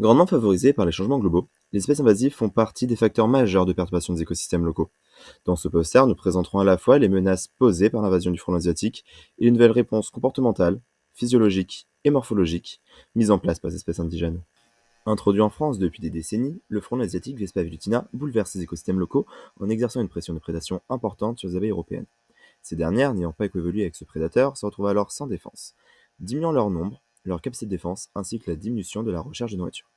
Grandement favorisées par les changements globaux, les espèces invasives font partie des facteurs majeurs de perturbation des écosystèmes locaux. Dans ce poster, nous présenterons à la fois les menaces posées par l'invasion du frelon asiatique et les nouvelles réponses comportementales, physiologiques et morphologiques mises en place par les espèces indigènes. Introduit en France depuis des décennies, le frelon asiatique Vespa velutina bouleverse les écosystèmes locaux en exerçant une pression de prédation importante sur les abeilles européennes. Ces dernières, n'ayant pas coévolué avec ce prédateur, se retrouvent alors sans défense, diminuant leur nombre, leur capacité de défense ainsi que la diminution de la recherche de nourriture.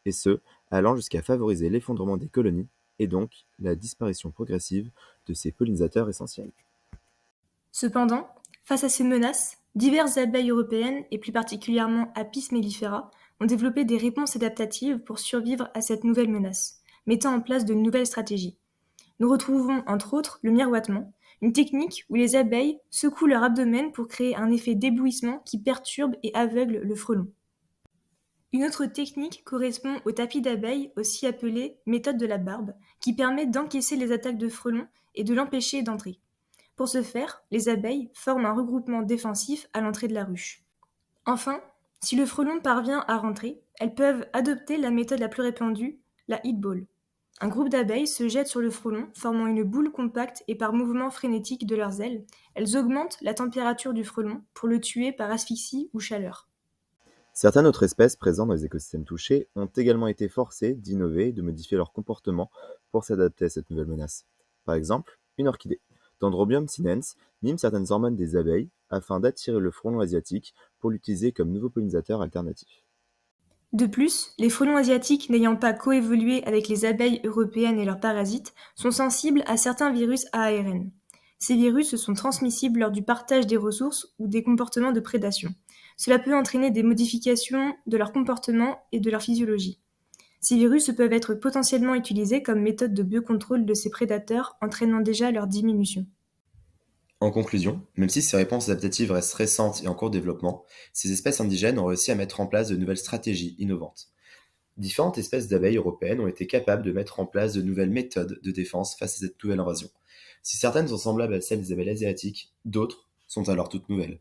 Et ce, allant jusqu'à favoriser l'effondrement des colonies et donc la disparition progressive de ces pollinisateurs essentiels. Cependant, face à ces menaces, diverses abeilles européennes, et plus particulièrement Apis mellifera, ont développé des réponses adaptatives pour survivre à cette nouvelle menace, mettant en place de nouvelles stratégies. Nous retrouvons entre autres le miroitement, une technique où les abeilles secouent leur abdomen pour créer un effet d'éblouissement qui perturbe et aveugle le frelon. Une autre technique correspond au tapis d'abeilles, aussi appelé méthode de la barbe, qui permet d'encaisser les attaques de frelons et de l'empêcher d'entrer. Pour ce faire, les abeilles forment un regroupement défensif à l'entrée de la ruche. Enfin, si le frelon parvient à rentrer, elles peuvent adopter la méthode la plus répandue, la hit ball. Un groupe d'abeilles se jette sur le frelon, formant une boule compacte et par mouvement frénétique de leurs ailes, elles augmentent la température du frelon pour le tuer par asphyxie ou chaleur. Certaines autres espèces présentes dans les écosystèmes touchés ont également été forcées d'innover et de modifier leur comportement pour s'adapter à cette nouvelle menace. Par exemple, une orchidée, Dendrobium sinens, mime certaines hormones des abeilles afin d'attirer le frelon asiatique pour l'utiliser comme nouveau pollinisateur alternatif. De plus, les frelons asiatiques n'ayant pas coévolué avec les abeilles européennes et leurs parasites sont sensibles à certains virus à ARN. Ces virus sont transmissibles lors du partage des ressources ou des comportements de prédation. Cela peut entraîner des modifications de leur comportement et de leur physiologie. Ces virus peuvent être potentiellement utilisés comme méthode de biocontrôle de ces prédateurs, entraînant déjà leur diminution. En conclusion, même si ces réponses adaptatives restent récentes et en cours de développement, ces espèces indigènes ont réussi à mettre en place de nouvelles stratégies innovantes. Différentes espèces d'abeilles européennes ont été capables de mettre en place de nouvelles méthodes de défense face à cette nouvelle invasion. Si certaines sont semblables à celles des abeilles asiatiques, d'autres sont alors toutes nouvelles.